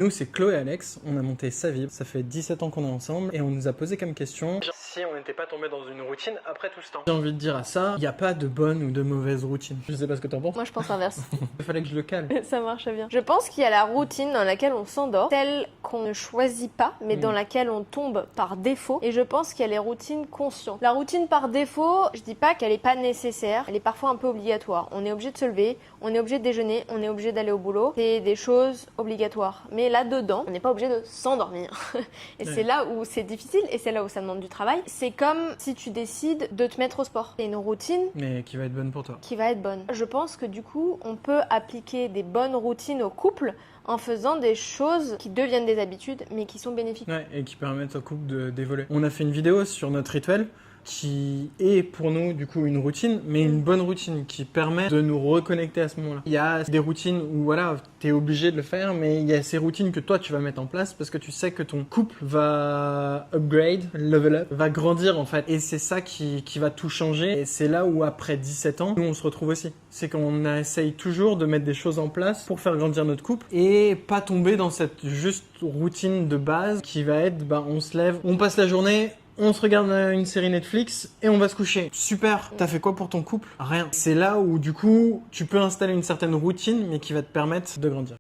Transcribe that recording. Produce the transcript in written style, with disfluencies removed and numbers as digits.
Nous, c'est Chloé et Alex, on a monté Savib, ça fait 17 ans qu'on est ensemble et on nous a posé comme question si on n'était pas tombé dans une routine après tout ce temps. J'ai envie de dire à ça, il n'y a pas de bonne ou de mauvaise routine. Je sais pas ce que t'en penses. Moi je pense l'inverse. Il fallait que je le cale. Ça marche bien. Je pense qu'il y a la routine dans laquelle on s'endort, celle qu'on ne choisit pas, mais dans laquelle on tombe par défaut. Et je pense qu'il y a les routines conscientes. La routine par défaut, je dis pas qu'elle est pas nécessaire, elle est parfois un peu obligatoire. On est obligé de se lever, on est obligé de déjeuner, on est obligé d'aller au boulot. C'est des choses obligatoires. Mais là-dedans, on n'est pas obligé de s'endormir. Et c'est là où c'est difficile et c'est là où ça demande du travail. C'est comme si tu décides de te mettre au sport. C'est une routine mais qui va être bonne pour toi. Qui va être bonne. Je pense que du coup, on peut appliquer des bonnes routines au couple en faisant des choses qui deviennent des habitudes, mais qui sont bénéfiques. Ouais, et qui permettent au couple d'évoluer. On a fait une vidéo sur notre rituel qui est pour nous du coup une routine, mais une bonne routine qui permet de nous reconnecter à ce moment-là. Il y a des routines où voilà, t'es obligé de le faire, mais il y a ces routines que toi tu vas mettre en place parce que tu sais que ton couple va upgrade, level up, va grandir en fait. Et c'est ça qui va tout changer. Et c'est là où après 17 ans, nous on se retrouve aussi. C'est qu'on essaye toujours de mettre des choses en place pour faire grandir notre couple et pas tomber dans cette juste routine de base qui va être, on se lève, on passe la journée, on se regarde une série Netflix et on va se coucher. Super. T'as fait quoi pour ton couple? Rien. C'est là où du coup, tu peux installer une certaine routine mais qui va te permettre de grandir.